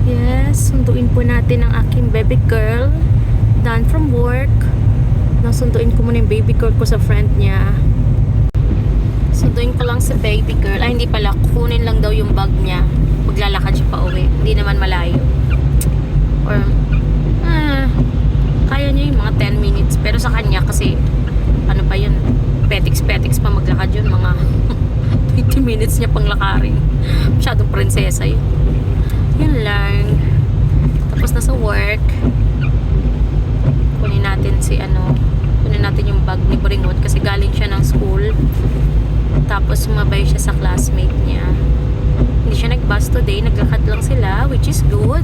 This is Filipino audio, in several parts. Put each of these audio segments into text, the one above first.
Yes, sunduin po natin ang aking baby girl. Done from work. Nasunduin ko muna yung baby girl ko sa friend niya. Sunduin ko lang si baby girl. Ay, hindi pala. Kukunin lang daw yung bag niya. Maglalakad siya pa uwi. Hindi naman malayo. Or, kaya niya yung mga 10 minutes. Pero sa kanya kasi, ano pa yun? Petiks-petiks pa maglakad yun. Mga 20 minutes niya pang lakarin. Masyadong prinsesa yun. Yun lang. Tapos nasa work. Kunin natin yung bag ni Bringot kasi galing siya ng school. Tapos sumabay siya sa classmate niya. Hindi siya nag-bus today. Naglakad lang sila, which is good.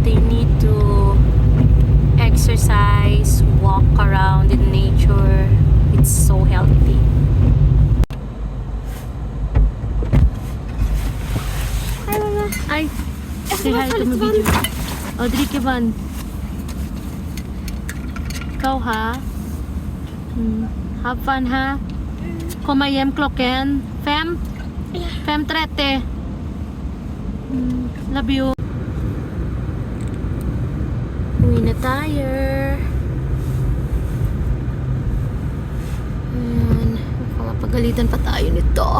They need to exercise, walk around in nature. It's so healthy. Ay, say hi to my video. Audrey Kivan. Ikaw ha? Have fun ha? Kumayem kloken. Fem? Fem trete. Love you. Uwi na tayo. Ayan. Mapagalitan pa tayo nito.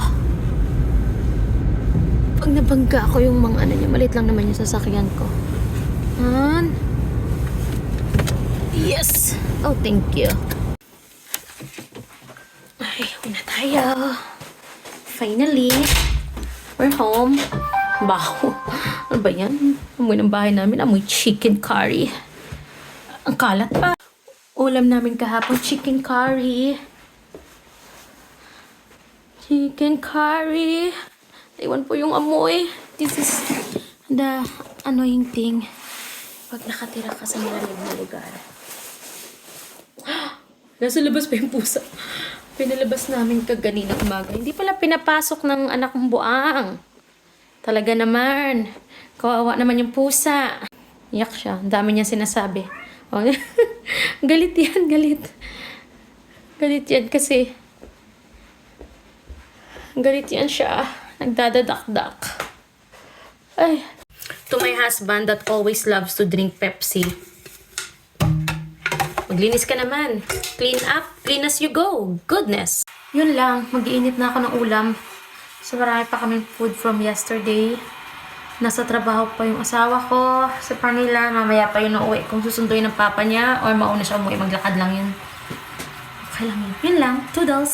Pag nabangga ko yung mga ano niya, maliit lang naman yung sasakyan ko. And yes! Oh, thank you. Ay, uwi na tayo. Finally, we're home. Baho. Ano ba yan? Amoy ng bahay namin. Amoy chicken curry. Ang kalat pa. Ulam namin kahapon, chicken curry. Chicken curry. Iwan po yung amoy. This is the annoying thing. Pag nakatira ka sa malamig na lugar. Nasa labas pa yung pusa. Pinalabas namin kaganina umaga. Hindi pala pinapasok ng anak kong buang. Talaga naman. Kawawa naman yung pusa. Iyak siya. Ang dami niya sinasabi. Oh, galit yan, galit. Galit yan kasi galit yan siya. Nagdadadak-dak. Ay. To my husband that always loves to drink Pepsi. Maglinis ka naman. Clean up. Clean as you go. Goodness. Yun lang. Mag-iinit na ako ng ulam. So marami pa kaming food from yesterday. Nasa trabaho pa yung asawa ko. Sa Manila. Mamaya pa yun uuwi. Kung susunduin ng papa niya or mauna siya umuwi. Maglakad lang yun. Okay lang yun. Yun lang. Toodles.